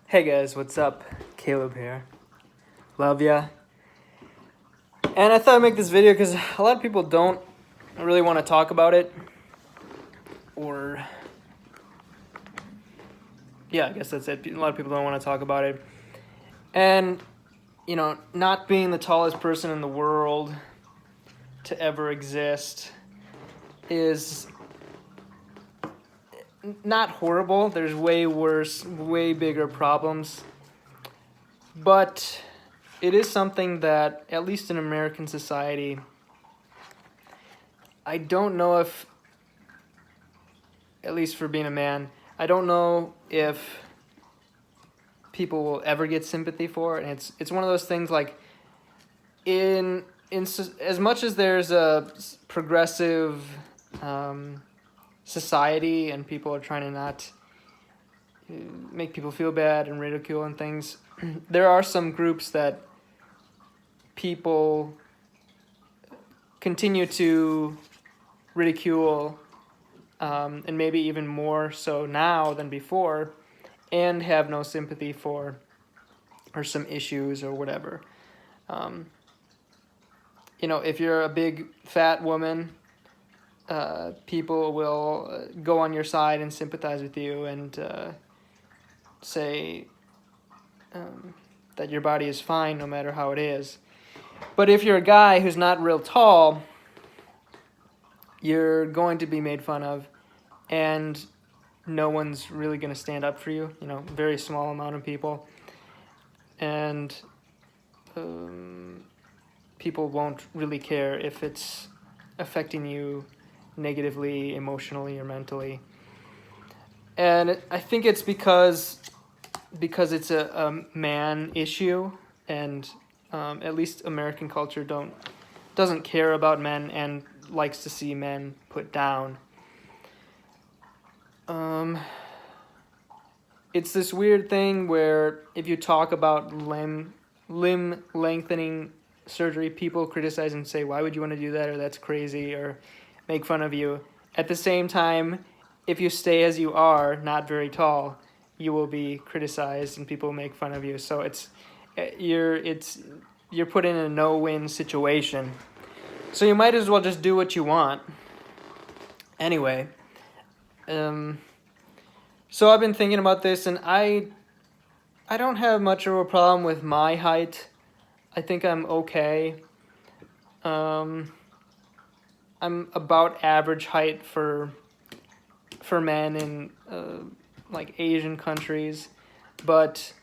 Hey guys, what's up? Caleb here. Love ya. And I thought I'd make this video because a lot of people don't really want to talk about it. Or, yeah, I guess that's it. A lot of people don't want to talk about it. And, not being the tallest person in the world to ever exist is not horrible. There's way worse, way bigger problems. But it is something that, at least in American society, I don't know if, at least for being a man, I don't know if people will ever get sympathy for it. And it's one of those things like as much as there's a progressive society and people are trying to not make people feel bad and ridicule and things, there are some groups that people continue to ridicule, and maybe even more so now than before, and have no sympathy for, or some issues or whatever. If you're a big fat woman, people will go on your side and sympathize with you and say that your body is fine no matter how it is. But if you're a guy who's not real tall, you're going to be made fun of, and no one's really going to stand up for you. Very small amount of people. And people won't really care if it's affecting you negatively, emotionally, or mentally. And I think it's because it's a man issue, and at least American culture doesn't care about men and likes to see men put down. It's this weird thing where if you talk about limb lengthening surgery, people criticize and say, why would you want to do that, or that's crazy, or make fun of you. At the same time, if you stay as you are, not very tall, you will be criticized and people make fun of you. So you're put in a no-win situation. So you might as well just do what you want. Anyway, so I've been thinking about this, and I don't have much of a problem with my height. I think I'm okay. I'm about average height for men in like Asian countries, but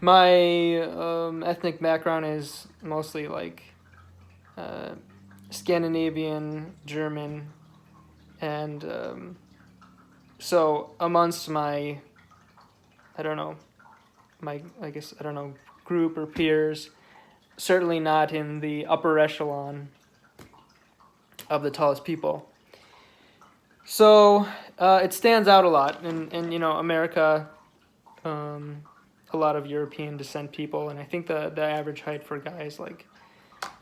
my ethnic background is mostly like Scandinavian, German, and so amongst my group or peers, certainly not in the upper echelon of the tallest people. So it stands out a lot, and America, a lot of European descent people, and I think the average height for guys like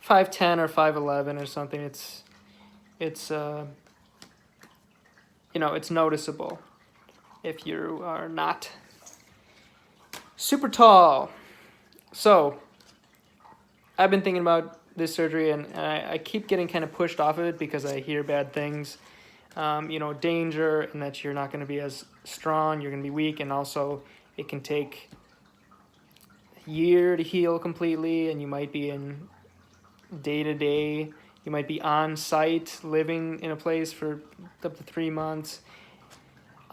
5'10" or 5'11" or something. It's noticeable if you are not super tall. So I've been thinking about this surgery, and I keep getting kind of pushed off of it because I hear bad things. Danger, and that you're not going to be as strong, you're going to be weak, and also it can take a year to heal completely, and you might be in day-to-day, you might be on site living in a place for up to 3 months.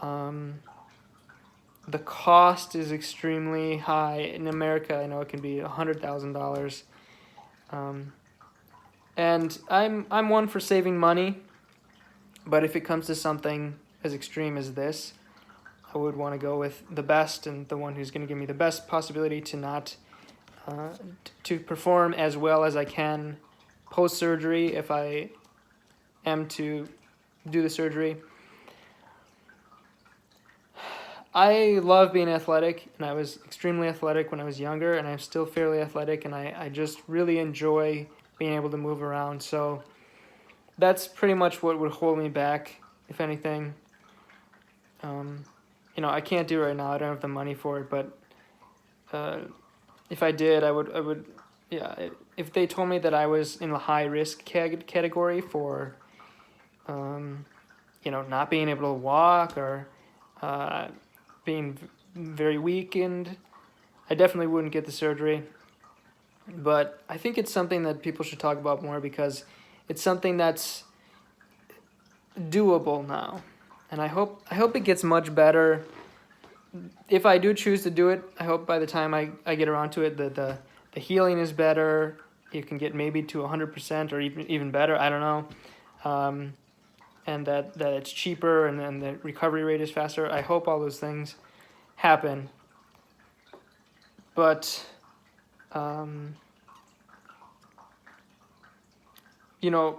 The cost is extremely high. In America, I know it can be $100,000. And I'm one for saving money, but if it comes to something as extreme as this, I would want to go with the best and the one who's going to give me the best possibility to not to perform as well as I can post-surgery if I am to do the surgery. I love being athletic, and I was extremely athletic when I was younger, and I'm still fairly athletic, and I just really enjoy being able to move around. So that's pretty much what would hold me back, if anything. I can't do it right now. I don't have the money for it, but if I did, I would, yeah. If they told me that I was in the high risk category for, not being able to walk or being very weakened, I definitely wouldn't get the surgery. But I think it's something that people should talk about more because it's something that's doable now, and I hope it gets much better. If I do choose to do it, I hope by the time I get around to it that the healing is better. You can get maybe to 100% or even better. I don't know, and that it's cheaper and then the recovery rate is faster. I hope all those things happen, but.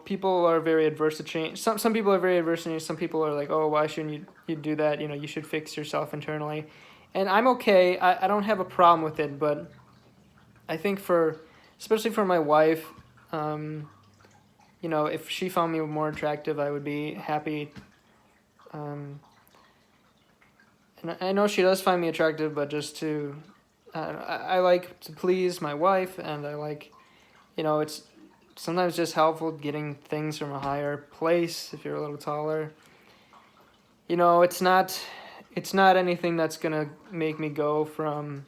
People are very adverse to change. Some people are very adverse to change. Some people are like, oh, why shouldn't you do that? You should fix yourself internally. And I'm okay. I don't have a problem with it, but I think especially for my wife, if she found me more attractive, I would be happy. And I know she does find me attractive, but just I like to please my wife, and I like, it's sometimes just helpful getting things from a higher place if you're a little taller. It's not anything that's gonna make me go from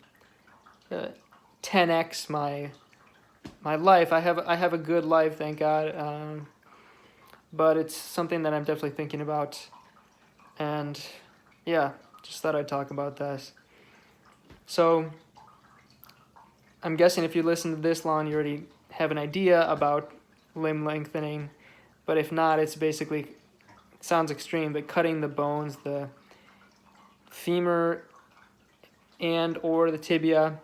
10x my life. I have a good life, thank God. But it's something that I'm definitely thinking about, and yeah, just thought I'd talk about that. So I'm guessing if you listen to this long, you already have an idea about limb lengthening, but if not, it's basically, it sounds extreme, but cutting the bones, the femur and or the tibia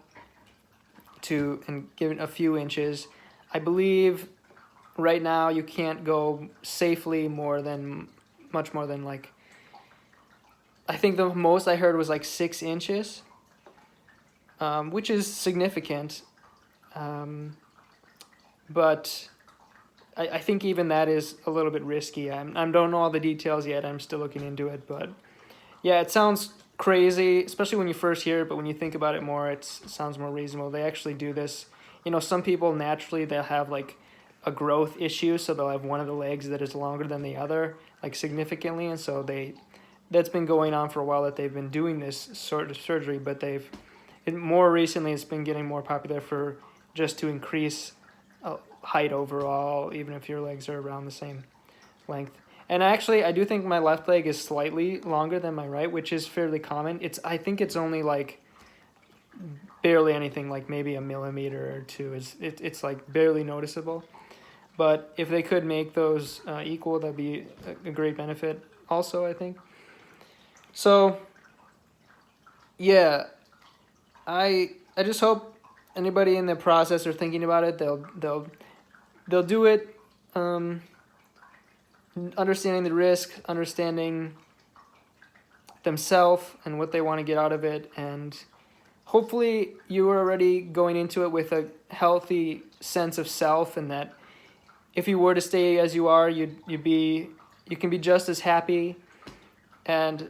and giving a few inches. I believe right now you can't go safely much more than like, I think the most I heard was like 6 inches, which is significant. But I think even that is a little bit risky. I don't know all the details yet. I'm still looking into it. But yeah, it sounds crazy, especially when you first hear it. But when you think about it more, it sounds more reasonable. They actually do this. Some people naturally, they'll have like a growth issue. So they'll have one of the legs that is longer than the other, like significantly. And so that's been going on for a while that they've been doing this sort of surgery. But more recently, it's been getting more popular for just to increase height overall, even if your legs are around the same length. And actually, I do think my left leg is slightly longer than my right, which is fairly common. I think it's only like barely anything, like maybe a millimeter or two. It's like barely noticeable. But if they could make those equal, that'd be a great benefit also, I think. So yeah, I just hope anybody in the process or thinking about it, they'll do it, understanding the risk, understanding themselves and what they want to get out of it, and hopefully you are already going into it with a healthy sense of self, and that if you were to stay as you are, you can be just as happy. And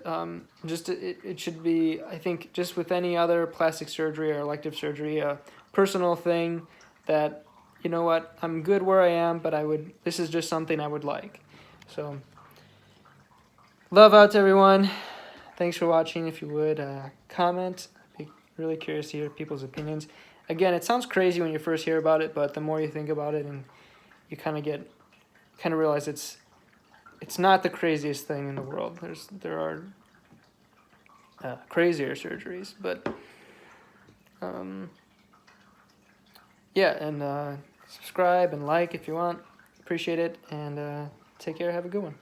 it should be, I think, just with any other plastic surgery or elective surgery, a personal thing that, you know what, I'm good where I am, but this is just something I would like. So, love out to everyone. Thanks for watching. If you would, comment. I'd be really curious to hear people's opinions. Again, it sounds crazy when you first hear about it, but the more you think about it and you kind of realize it's not the craziest thing in the world. There are crazier surgeries, but yeah, and subscribe and like if you want. Appreciate it, and take care. Have a good one.